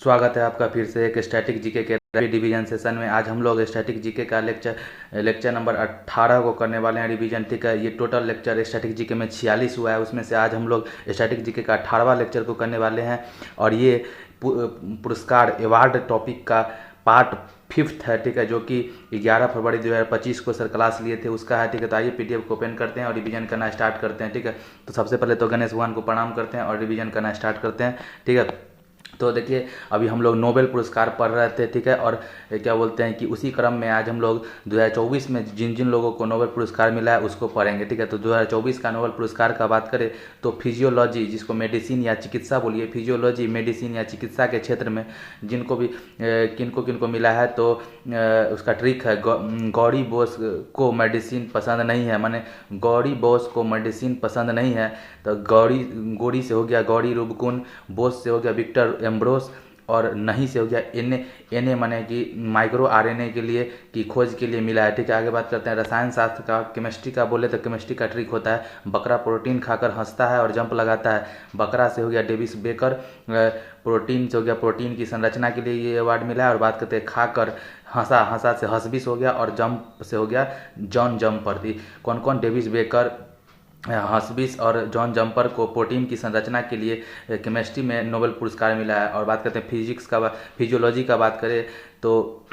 स्वागत है आपका फिर से एक स्टैटिक जीके के डिवीजन सेशन में। आज हम लोग स्टैटिक जीके का लेक्चर नंबर 18 को करने वाले हैं रिवीजन। ठीक है, ये टोटल लेक्चर स्टैटिक जीके में 46 हुआ है, उसमें से आज हम लोग स्टैटिक जीके का 18वां लेक्चर को करने वाले हैं। और ये पुरस्कार अवार्ड टॉपिक का पार्ट 5th है। ठीक है, जो कि 11 फरवरी 2025 को सर क्लास लिए थे उसका है। ठीक है, तो आइए पीडीएफ को ओपन करते हैं और रिवीजन करना स्टार्ट करते हैं। ठीक है, तो सबसे पहले तो गणेश भगवान को प्रणाम करते हैं और रिवीजन करना स्टार्ट करते हैं। ठीक है, तो देखिए अभी हम लोग नोबेल पुरस्कार पढ़ रहे थे। ठीक है, और क्या बोलते हैं कि उसी क्रम में आज हम लोग 2024 में जिन जिन लोगों को नोबेल पुरस्कार मिला है उसको पढ़ेंगे। ठीक है, तो 2024 का नोबेल पुरस्कार का बात करें तो फिजियोलॉजी, जिसको मेडिसिन या चिकित्सा बोलिए, फिजियोलॉजी मेडिसिन या चिकित्सा के क्षेत्र में जिनको भी किनको किनको मिला है तो उसका ट्रिक है गौरी बोस को मेडिसिन पसंद नहीं है, माने गौरी बोस को मेडिसिन पसंद नहीं है। तो गौरी से हो गया गौरी रूबकुन, बोस से हो गया विक्टर एम्ब्रोस, और नहीं से हो गया एन ए माने कि माइक्रो आरएनए के लिए की खोज के लिए मिला है। ठीक है, आगे बात करते हैं रसायन शास्त्र का। केमिस्ट्री का बोले तो केमिस्ट्री का ट्रिक होता है बकरा प्रोटीन खाकर हंसता है और जंप लगाता है। बकरा से हो गया डेविस बेकर, प्रोटीन से हो गया प्रोटीन की संरचना के लिए ये अवार्ड मिला है। और बात करते हैं खाकर हंसा से हंसबिस हो गया, और जंप से हो गया जॉन जम्पर। कौन कौन? डेविस बेकर, हंसबिस और जॉन जम्पर को प्रोटीन की संरचना के लिए केमिस्ट्री में नोबेल पुरस्कार मिला है। और बात करते हैं फिजियोलॉजी का बात करें तो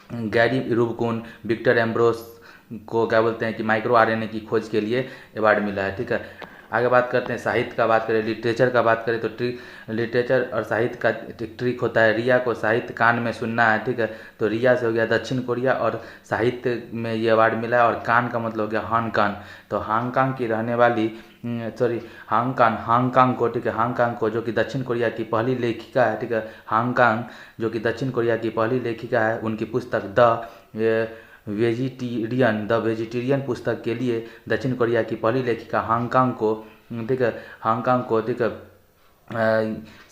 गैरी रूबकुन, विक्टर एम्ब्रोस को क्या बोलते हैं कि माइक्रो आरएनए की खोज के लिए अवार्ड मिला है। ठीक है, आगे बात करते हैं साहित्य का बात करें, लिटरेचर का बात करें तो लिटरेचर और साहित्य का ट्रिक होता है रिया को साहित्य कान में सुनना है। ठीक है, तो रिया से हो गया दक्षिण कोरिया और साहित्य में ये अवार्ड मिला है। और कान का मतलब हो गया हांगकांग, तो हांगकांग की रहने वाली हांगकांग को, ठीक है, हांगकांग को जो कि दक्षिण कोरिया की पहली लेखिका है। ठीक है, हांगकांग जो कि दक्षिण कोरिया की पहली लेखिका है, उनकी पुस्तक द वेजिटेरियन पुस्तक के लिए दक्षिण कोरिया की पहली लेखिका हांगकांग को, ठीक है, ठीक है,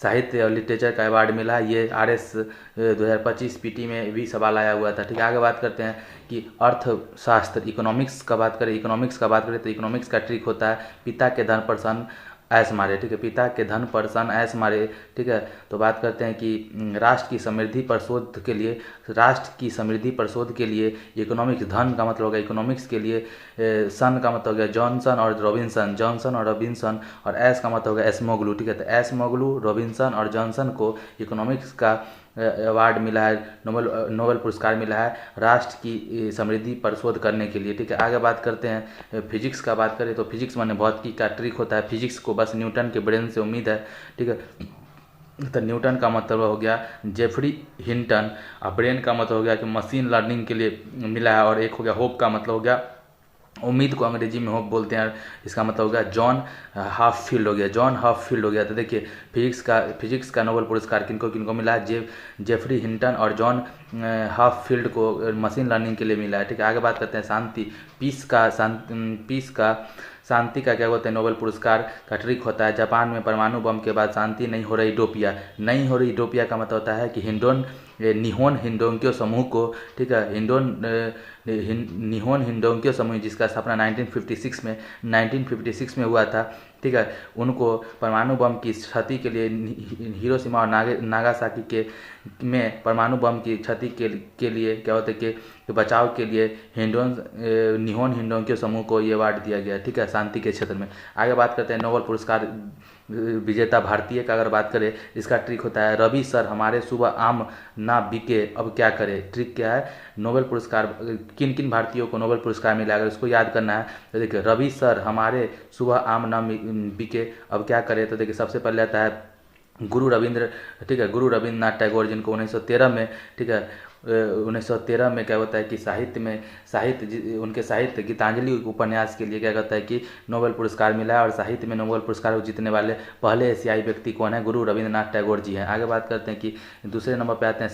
साहित्य और लिटरेचर का अवार्ड मिला। ये RS 2025 पीटी में भी सवाल आया हुआ था। ठीक है, आगे बात करते हैं कि अर्थशास्त्र इकोनॉमिक्स का बात करें तो इकोनॉमिक्स का ट्रिक होता है पिता के धन पर सन ऐश मारे। ठीक है, पिता के धन पर सन ऐश मारे। ठीक है, तो बात करते हैं कि राष्ट्र की समृद्धि पर शोध के लिए इकोनॉमिक्स, धन का मतलब होगा इकोनॉमिक्स के लिए, सन का मतलब हो गया जॉनसन और रॉबिन्सन, और ऐश का मतलब होगा एस्मोग्लू। ठीक है, तो एस्मोग्लू, रॉबिन्सन और जॉनसन को इकोनॉमिक्स का अवार्ड मिला है, नोबेल पुरस्कार मिला है राष्ट्र की समृद्धि पर शोध करने के लिए। ठीक है, आगे बात करते हैं फिजिक्स का बात करें तो फिजिक्स माने भौतिकी का ट्रिक होता है। फिजिक्स को बस न्यूटन के ब्रेन से उम्मीद है। ठीक है, तो न्यूटन का मतलब हो गया जेफरी हिंटन, और ब्रेन का मतलब हो गया कि मशीन लर्निंग के लिए मिला है। और एक हो गया होप का मतलब हो गया उम्मीद को अंग्रेजी में होप बोलते हैं, इसका मतलब हो गया जॉन हाफील्ड हो गया। तो देखिए फिजिक्स का नोबेल पुरस्कार किनको किनको मिला है? जेफरी हिंटन और जॉन हाफील्ड को मशीन लर्निंग के लिए मिला है। ठीक है, आगे बात करते हैं शांति शांति का क्या बोलते हैं नोबेल पुरस्कार का ट्रिक होता है जापान में परमाणु बम के बाद शांति नहीं हो रही डोपिया का मतलब होता है कि निहोन हिंडोंक्यो समूह को, ठीक है, निहोन हिंडोंक्यो समूह जिसका स्थापना 1956 में हुआ था। ठीक है, उनको परमाणु बम की क्षति के लिए हिरोशिमा और नागासाकी में परमाणु बम की क्षति के लिए क्या होता है कि बचाव के लिए निहोन हिंडोंक्यो समूह को ये अवार्ड दिया गया। ठीक है, शांति के क्षेत्र में। आगे बात करते हैं नोबेल पुरस्कार विजेता भारतीय का अगर बात करें, इसका ट्रिक होता है रवि सर हमारे सुबह आम ना बिके अब क्या करें। ट्रिक क्या है? नोबेल पुरस्कार किन किन भारतीयों को नोबेल पुरस्कार मिला, अगर उसको याद करना है तो देखिए रवि सर हमारे सुबह आम ना बिके अब क्या करें। तो देखिए सबसे पहले आता है गुरु रविंद्रनाथ टैगोर, जिनको 1913 में, ठीक है, 1913 में क्या होता है कि उनके साहित्य गीतांजलि उपन्यास के लिए क्या कहता है कि नोबेल पुरस्कार मिला है। और साहित्य में नोबेल पुरस्कार जीतने वाले पहले एशियाई व्यक्ति कौन है? गुरु रविंद्रनाथ टैगोर जी हैं। आगे बात करते हैं कि दूसरे नंबर पे आते हैं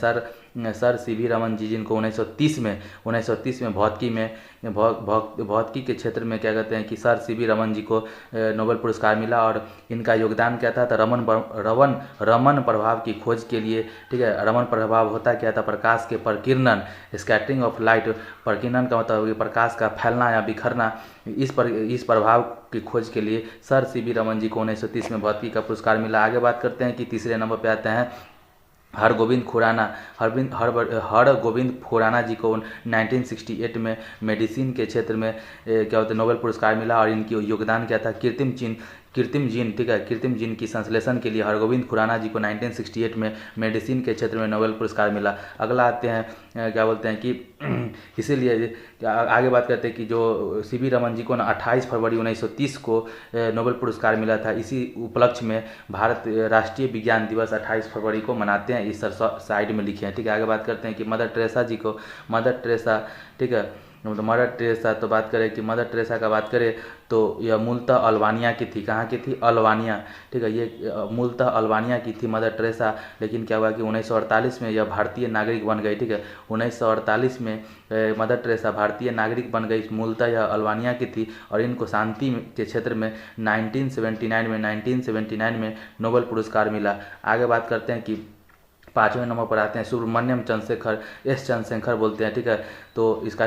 सर CV रमन जी, जिनको 1930 में भौतिकी के क्षेत्र में क्या कहते हैं कि सर CV रमन जी को नोबेल पुरस्कार मिला। और इनका योगदान क्या था? तो रमन प्रभाव की खोज के लिए, ठीक है, रमन प्रभाव होता क्या था? प्रकाश के प्रकीर्णन, स्कैटरिंग ऑफ लाइट, प्रकीर्णन का मतलब प्रकाश का फैलना या बिखरना, इस प्रभाव की खोज के लिए सर CV रमन जी को 1930 में भौतिकी का पुरस्कार मिला। आगे बात करते हैं कि तीसरे नंबर पे आते हैं हरगोविंद खुराना हरगोविंद खुराना जी को 1968 में मेडिसिन के क्षेत्र में क्या होता है नोबेल पुरस्कार मिला। और इनकी योगदान क्या था, कृत्रिम जीन, ठीक है, कृत्रिम जीन की संश्लेषण के लिए हरगोविंद खुराना जी को 1968 में मेडिसिन के क्षेत्र में नोबेल पुरस्कार मिला। अगला आते हैं क्या बोलते हैं कि इसीलिए आगे बात करते हैं कि जो सीवी रमन जी को ना 28 फरवरी 1930 को नोबेल पुरस्कार मिला था। इसी उपलक्ष्य में भारत राष्ट्रीय विज्ञान दिवस 28 फरवरी को मनाते हैं। इस साइड में लिखे हैं, ठीक है। आगे बात करते हैं कि मदर टेरेसा जी को, मदर टेरेसा, ठीक है, तो मदर टेरेसा, तो बात करें कि मदर टेरेसा का बात करें तो यह मूलतः अल्बानिया की थी। कहाँ की थी? अल्बानिया, ठीक है। ये मूलतः अल्बानिया की थी मदर टेरेसा, लेकिन क्या हुआ कि 1948 में यह भारतीय नागरिक बन गई, ठीक है। 1948 में मदर टेरेसा भारतीय नागरिक बन गई। मूलतः यह अल्बानिया की थी और इनको शांति के क्षेत्र में 1979 में नोबेल पुरस्कार मिला। आगे बात करते हैं कि 5वें नंबर पर आते हैं सुब्रमण्यम चंद्रशेखर, एस चंद्रशेखर बोलते हैं, ठीक है। तो इसका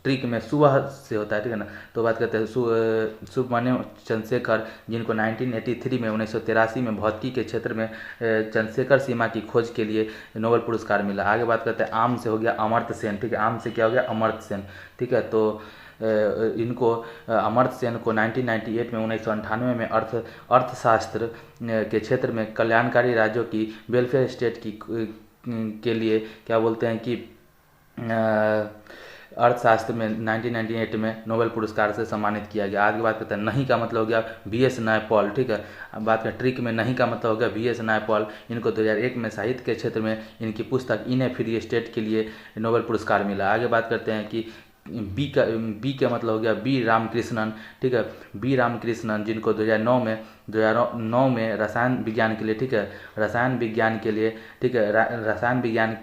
ट्रिक में सुबह से होता है, ठीक है ना। तो बात करते हैं सुब्रमण्यम चंद्रशेखर, जिनको 1983 में 1983 में भौतिकी के क्षेत्र में चंद्रशेखर सीमा की खोज के लिए नोबेल पुरस्कार मिला। आगे बात करते हैं आम से हो गया अमर्त्य सेन, ठीक है। आम से क्या हो गया? अमर्त्य सेन, ठीक है। तो इनको अमर्त्य सेन को 1998 में 1998 में अर्थशास्त्र के क्षेत्र में कल्याणकारी राज्यों की वेलफेयर स्टेट की के लिए क्या बोलते हैं कि अर्थशास्त्र में 1998 में नोबेल पुरस्कार से सम्मानित किया गया। आगे बात करते हैं नहीं का मतलब हो गया वीएस नायपॉल, ठीक है। अब बात करें ट्रिक में नहीं का मतलब हो गया वीएस नायपॉल। इनको 2001 में साहित्य के क्षेत्र में इनकी पुस्तक इन ए फ्री स्टेट के लिए नोबेल पुरस्कार मिला। आगे बात करते हैं कि बी का मतलब हो गया बी रामकृष्णन, ठीक है। बी रामकृष्णन, जिनको 2009 में रसायन विज्ञान के लिए, ठीक है, रसायन विज्ञान के लिए, ठीक है, रसायन विज्ञान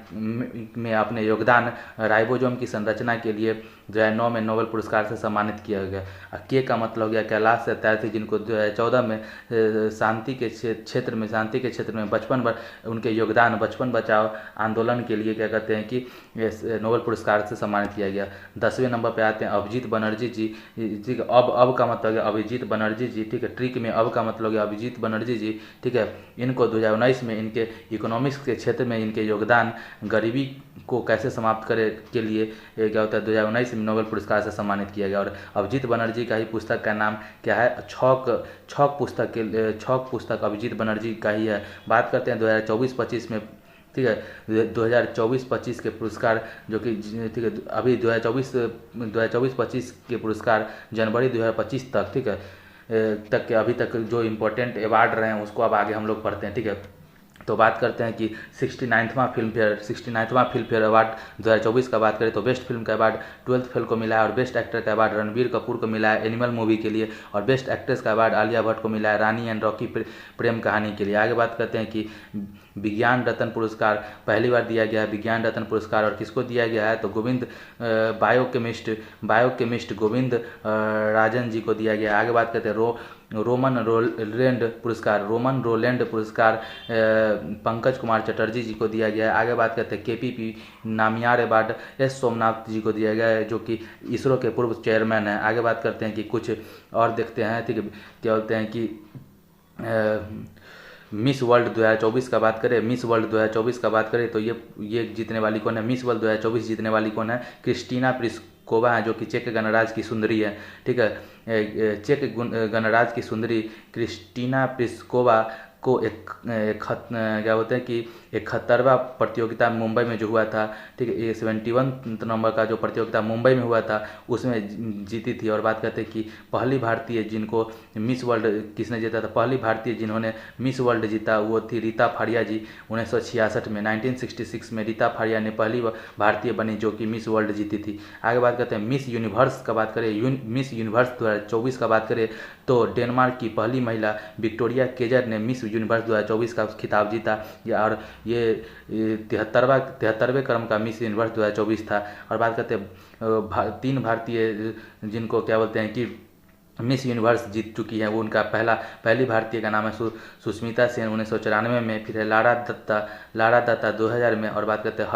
में अपने योगदान राइबोसोम की संरचना के लिए 2009 में नोबेल पुरस्कार से सम्मानित किया गया। के का मतलब हो गया कैलाश सत्यार्थी, जिनको 2014 में शांति के क्षेत्र में उनके योगदान बचपन बचाओ आंदोलन के लिए क्या कहते हैं कि नोबेल पुरस्कार से सम्मानित किया गया। 10वें नंबर पे आते हैं अभिजीत बनर्जी जी, ठीक है। अब का मतलब है अभिजीत बनर्जी जी, ठीक है। ट्रिक में अब का मतलब हो गया अभिजीत बनर्जी जी, ठीक है। इनको 2019 में इनके इकोनॉमिक्स के क्षेत्र में इनके योगदान गरीबी को कैसे समाप्त करे के लिए क्या होता है 2019 में नोबेल पुरस्कार से सम्मानित किया गया। और अभिजीत बनर्जी का ही पुस्तक का नाम क्या है? छौक पुस्तक अभिजीत बनर्जी का ही है। बात करते हैं 2024-25 में, ठीक है, 2024-25 के पुरस्कार जो कि, ठीक है, अभी 2024-25 के पुरस्कार जनवरी 2025 तक, ठीक है, तक के अभी तक जो इम्पोर्टेंट अवार्ड रहे हैं उसको अब आगे हम लोग पढ़ते हैं, ठीक है। तो बात करते हैं कि 69वां फिल्म फेयर अवार्ड 2024 का बात करें तो बेस्ट फिल्म का अवार्ड 12th फेल को मिला है और बेस्ट एक्टर का अवार्ड रणबीर कपूर को मिला है एनिमल मूवी के लिए और बेस्ट एक्ट्रेस का अवार्ड आलिया भट्ट को मिला है रानी एंड रॉकी प्रेम कहानी के लिए। आगे बात करते हैं कि विज्ञान रत्न पुरस्कार पहली बार दिया गया है विज्ञान रत्न पुरस्कार और किसको दिया गया है? तो गोविंद बायोकेमिस्ट गोविंद राजन जी को दिया गया है। आगे बात करते हैं रोमन रोलैंड पुरस्कार पंकज कुमार चटर्जी जी को दिया गया है। आगे बात करते हैं केपीपी नामियार अवार्ड एस सोमनाथ जी को दिया गया है, जो कि इसरो के पूर्व चेयरमैन हैं। आगे बात करते हैं कि कुछ और देखते हैं, ठीक है, क्या बोलते हैं कि मिस वर्ल्ड 2024 का बात करें, मिस वर्ल्ड 2024 का बात करें तो ये जीतने वाली कौन है? मिस वर्ल्ड 2024 जीतने वाली कौन है? क्रिस्टीना प्लिस्कोवा है, जो कि चेक गणराज्य की सुंदरी है, ठीक है। चेक गणराज्य की सुंदरी क्रिस्टीना प्लिस्कोवा को क्या बोलते हैं कि 71वां प्रतियोगिता मुंबई में जो हुआ था, ठीक है, 71 नंबर का जो प्रतियोगिता मुंबई में हुआ था उसमें जीती थी। और बात करते हैं कि पहली भारतीय जिनको मिस वर्ल्ड किसने जीता था? पहली भारतीय जिन्होंने मिस वर्ल्ड जीता वो थी रीता फारिया जी 1966 में। 1966 में रीता फारिया ने पहली भारतीय बनी जो कि मिस वर्ल्ड जीती थी। आगे बात करते हैं मिस यूनिवर्स का बात करें, मिस यूनिवर्स 2024 का बात करें तो डेनमार्क की पहली महिला विक्टोरिया केजर ने मिस यूनिवर्स 2024 का खिताब जीता और ये 73वें क्रम का मिस यूनिवर्स 2024 था। और बात करते हैं 3 भारतीय जिनको क्या बोलते हैं कि मिस यूनिवर्स जीत चुकी है, वो उनका पहली भारतीय का नाम है सुष्मिता सेन 1994 में, फिर है लारा दत्ता 2000 में। और बात करते हैं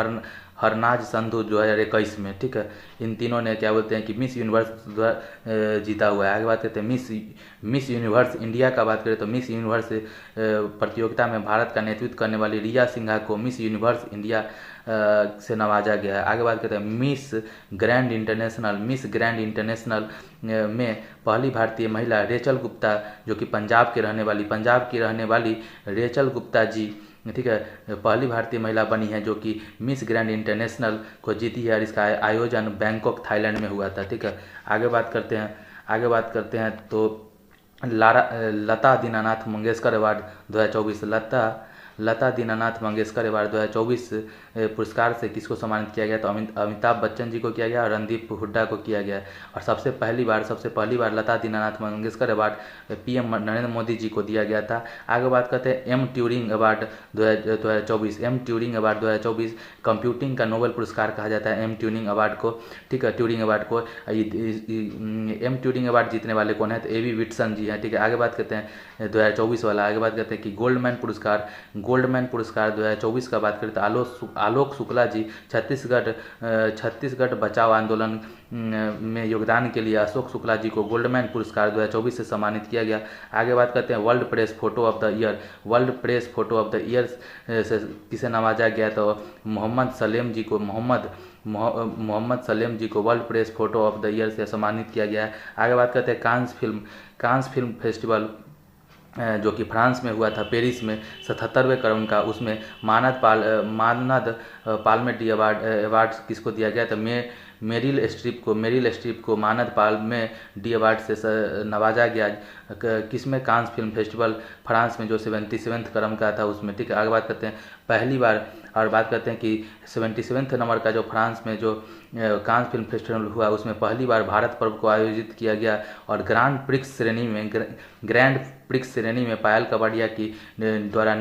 हरनाज संधू 2021 में, ठीक है। इन तीनों ने क्या बोलते हैं कि मिस यूनिवर्स जीता हुआ है। आगे बात करते हैं मिस यूनिवर्स इंडिया का बात करें तो मिस यूनिवर्स प्रतियोगिता में भारत का नेतृत्व करने वाली रिया सिन्हा को मिस यूनिवर्स इंडिया से नवाजा गया है। आगे बात करते हैं मिस ग्रैंड इंटरनेशनल में पहली भारतीय महिला रेचल गुप्ता, जो कि पंजाब की रहने वाली रेचल गुप्ता जी, ठीक है, पहली भारतीय महिला बनी है जो कि मिस ग्रैंड इंटरनेशनल को जीती है और इसका आयोजन बैंकॉक थाईलैंड में हुआ था, ठीक है। आगे बात करते हैं तो लता दीनानाथ मंगेशकर अवार्ड 2024, लता दीनानाथ मंगेशकर अवार्ड 2024 पुरस्कार से किसको सम्मानित किया गया? तो अमिताभ बच्चन जी को किया गया और रणदीप हुड्डा को किया गया। और सबसे पहली बार लता दीनानाथ मंगेशकर अवार्ड पीएम नरेंद्र मोदी जी को दिया गया था। आगे बात करते हैं M Turing award 2024। M Turing award 2024 computing का नोबेल पुरस्कार कहा जाता है एम ट्यूरिंग अवार्ड को, ठीक है। ट्यूरिंग अवार्ड को एम ट्यूरिंग अवार्ड जीतने वाले कौन है? तो एवी विटसन जी हैं, ठीक है। आगे बात करते हैं 2024 वाला, आगे बात करते हैं कि गोल्डमैन पुरस्कार 2024 का बात करें तो आलोक शुक्ला जी छत्तीसगढ़ बचाओ आंदोलन में योगदान के लिए अशोक शुक्ला जी को गोल्डमैन पुरस्कार 2024 से सम्मानित किया गया। आगे बात करते हैं world press photo of the year से किसे नवाजा गया? तो मोहम्मद सलेम जी को world press photo of the year से सम्मानित किया गया है। आगे बात करते हैं कांस फिल्म फेस्टिवल जो कि फ्रांस में हुआ था, पेरिस में 77वें क्रम का, उसमें मानद पाल्मे डी अवार्ड किसको दिया गया? तो मेरिल स्ट्रीप को मानद पाल्मे डी अवार्ड से नवाजा गया। किसमें? कांस फिल्म फेस्टिवल फ्रांस में जो 77वें क्रम का था उसमें, ठीक है। आगे बात करते हैं पहली बार और बात करते हैं कि 77वें नंबर का जो फ्रांस में जो कांस फिल्म फेस्टिवल हुआ उसमें पहली बार भारत पर्व को आयोजित किया गया और ग्रैंड प्रिक्स श्रेणी में पायल कबाड़िया की द्वारा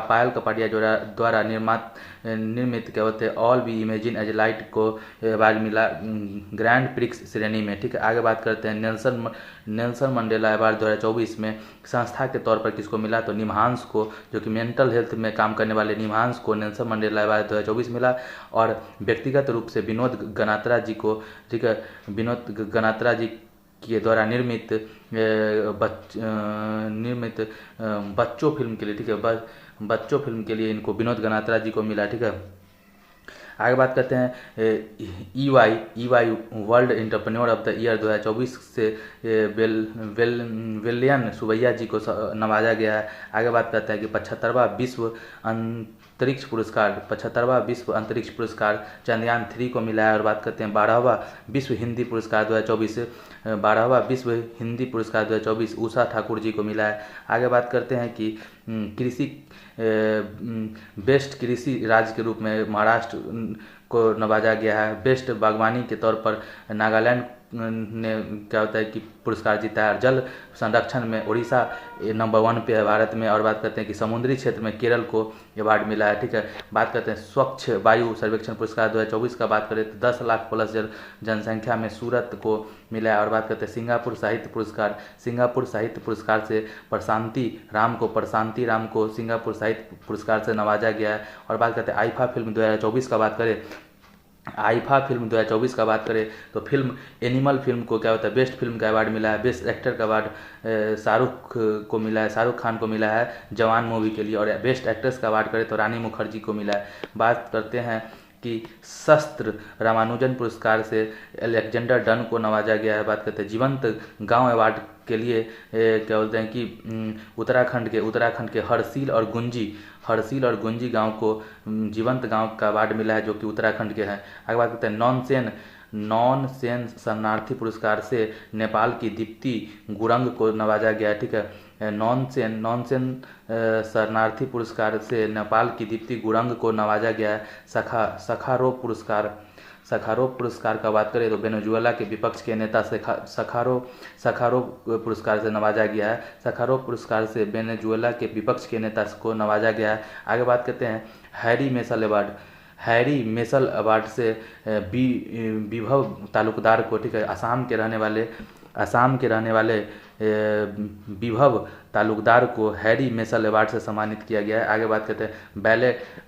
पायल कपाड़िया द्वारा निर्मित क्या होते हैं all we imagine as light को अवार्ड मिला ग्रैंड प्रिक्स श्रेणी में, ठीक है। आगे बात करते हैं नेल्सन मंडेला अवार्ड 2024 में संस्था के तौर पर किसको मिला? तो निमहांस को, जो कि मेंटल हेल्थ में काम करने वाले निमहांस को नेल्सन मंडेला अवार्ड 2024 मिला। और व्यक्तिगत रूप से विनोद गनात्रा जी को, ठीक है, विनोद गनात्रा जी के द्वारा निर्मित बच्चों फिल्म के लिए, ठीक है, बच्चों फिल्म के लिए इनको विनोद गनात्रा जी को मिला, ठीक है। आगे बात करते हैं EY world entrepreneur of the year 2024 से वेलियन सुबैया जी को नवाजा गया है। आगे बात करते हैं कि 75वां विश्व अंतरिक्ष पुरस्कार चंद्रयान 3 को मिला है। और बात करते हैं 12वां विश्व हिंदी पुरस्कार 2024 उषा ठाकुर जी को मिला है। आगे बात करते हैं कि बेस्ट कृषि राज्य के रूप में महाराष्ट्र को नवाजा गया है। बेस्ट बागवानी के तौर पर नागालैंड ने क्या होता है कि पुरस्कार जीता है। जल संरक्षण में उड़ीसा नंबर 1 पे है भारत में। और बात करते हैं कि समुद्री क्षेत्र में केरल को अवार्ड मिला है, ठीक है। बात करते हैं स्वच्छ वायु सर्वेक्षण पुरस्कार 2024 का बात करें तो 10 लाख प्लस जनसंख्या में सूरत को मिला है। और बात करते हैं सिंगापुर साहित्य पुरस्कार से प्रशांति राम को सिंगापुर साहित्य पुरस्कार से नवाजा गया है। और बात करते हैं आईफा फिल्म 2024 का बात करें तो फिल्म एनिमल फिल्म को क्या होता है बेस्ट फिल्म का अवार्ड मिला है। बेस्ट एक्टर का अवार्ड शाहरुख खान को मिला है जवान मूवी के लिए। और बेस्ट एक्ट्रेस का अवार्ड करें तो रानी मुखर्जी को मिला है। बात करते हैं कि शस्त्र रामानुजन पुरस्कार से अलेक्जेंडर डन को नवाजा गया है। बात करते हैं जीवंत गांव अवार्ड के लिए क्या बोलते हैं कि उत्तराखंड के हरसील और गुंजी गांव को जीवंत गांव का अवार्ड मिला है जो कि उत्तराखंड के हैं। आगे बात करते हैं नॉन सेन शरणार्थी पुरस्कार से नेपाल की दीप्ति गुरंग को नवाजा गया है, ठीक है। नॉन सेन शरणार्थी पुरस्कार से नेपाल की दीप्ति गुरंग को नवाजा गया है। सखारोव पुरस्कार का बात करें तो वेनेजुएला के विपक्ष के नेता सखारोव पुरस्कार से नवाजा गया है। सखारोव पुरस्कार से वेनेजुएला के विपक्ष के नेता को नवाजा गया है। आगे बात करते हैं हैरी मेसल अवार्ड से विभव तालुकदार को, ठीक है, असम के रहने वाले विभव तालुकदार को हैरी मेसल अवार्ड से सम्मानित किया गया है। आगे बात करते हैं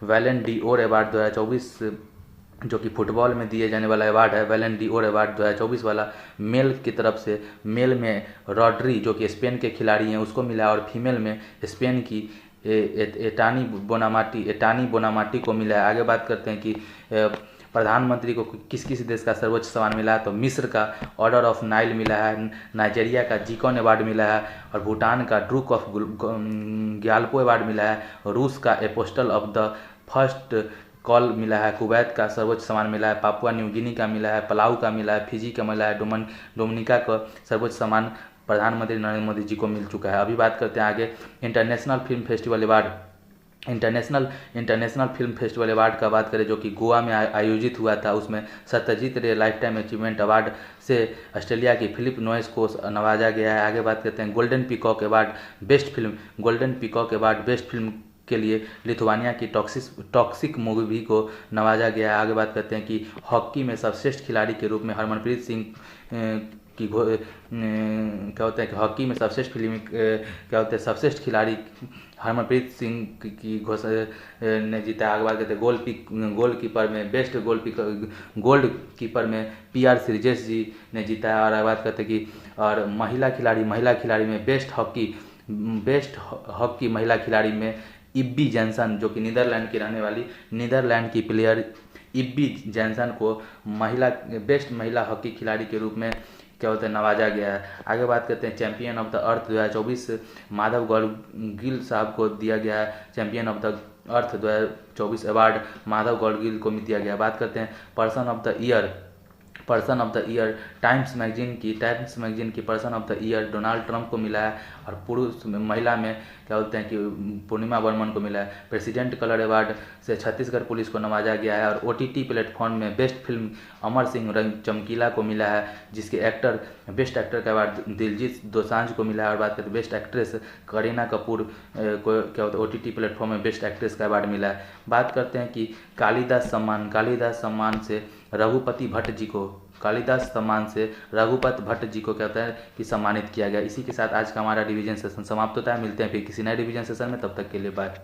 बैलन डी ओर अवार्ड 2024 जो कि फुटबॉल में दिए जाने वाला अवार्ड है। बैलन डी ओर अवार्ड 2024 वाला मेल की तरफ से मेल में रॉड्री जो कि स्पेन के खिलाड़ी हैं उसको मिला, और फीमेल में स्पेन की एटानी बोनामाटी को मिला है। आगे बात करते हैं कि प्रधानमंत्री को किस किस देश का सर्वोच्च सम्मान मिला है, तो मिस्र का ऑर्डर ऑफ नाइल मिला है, नाइजीरिया का जीकॉन अवार्ड मिला है, और भूटान का ड्रूक ऑफ ग्याल्पो अवार्ड मिला है, रूस का apostle of the first call मिला है, कुवैत का सर्वोच्च सम्मान मिला है, पापुआ न्यू गिनी का मिला है, पलाऊ का मिला है, फिजी का मिला है, डोमिनिका का सर्वोच्च सम्मान प्रधानमंत्री नरेंद्र मोदी जी को मिल चुका है। अभी बात करते हैं आगे international film festival award. International film festival award का बात करें जो कि गोवा में आयोजित हुआ था, उसमें सत्यजीत रे लाइफ टाइम अचीवमेंट अवार्ड से ऑस्ट्रेलिया की फिलिप नोइस को नवाजा गया है। आगे बात करते हैं golden peacock award best film के लिए लिथुआनिया की टॉक्सिक मूवी को नवाजा गया है। आगे बात करते हैं कि हॉकी में सर्वश्रेष्ठ खिलाड़ी के रूप में हरमनप्रीत सिंह क्या होता है कि हॉकी में सर्वश्रेष्ठ खिलाड़ी हरमनप्रीत सिंह की घोषणा ने जीता। आगे बात करते हैं गोल्ड कीपर में PR श्रीजेश जी ने जीता है। और आगे बात करते हैं कि और महिला खिलाड़ी में बेस्ट हॉकी महिला खिलाड़ी में इब्बी जैनसन जो कि नीदरलैंड की प्लेयर इब्बी जैनसन को बेस्ट महिला हॉकी खिलाड़ी के रूप में क्या होता है नवाजा गया है। आगे बात करते हैं champion of the earth 2024 Madhav Gadgil साहब को दिया गया है। Champion of the earth 2024 award Madhav Gadgil को दिया गया। बात करते हैं person of the year Times magazine की person of the year Donald Trump को मिला है, और महिला में क्या बोलते हैं कि पूर्णिमा बर्मन को मिला है। प्रेसिडेंट कलर अवार्ड से छत्तीसगढ़ पुलिस को नवाजा गया है, और OTT प्लेटफॉर्म में बेस्ट फिल्म अमर सिंह रंग चमकीला को मिला है, जिसके बेस्ट एक्टर का अवार्ड दिलजीत दोसांझ को मिला है। और बात करते हैं बेस्ट एक्ट्रेस करीना कपूर को क्या होता है OTT प्लेटफॉर्म में बेस्ट एक्ट्रेस का अवार्ड मिला है। बात करते हैं कि कालिदास सम्मान से रघुपति भट्ट जी को कहता है कि सम्मानित किया गया। इसी के साथ आज का हमारा रिवीजन सेशन समाप्त होता है। मिलते हैं फिर किसी नए रिवीजन सेशन में, तब तक के लिए बाय।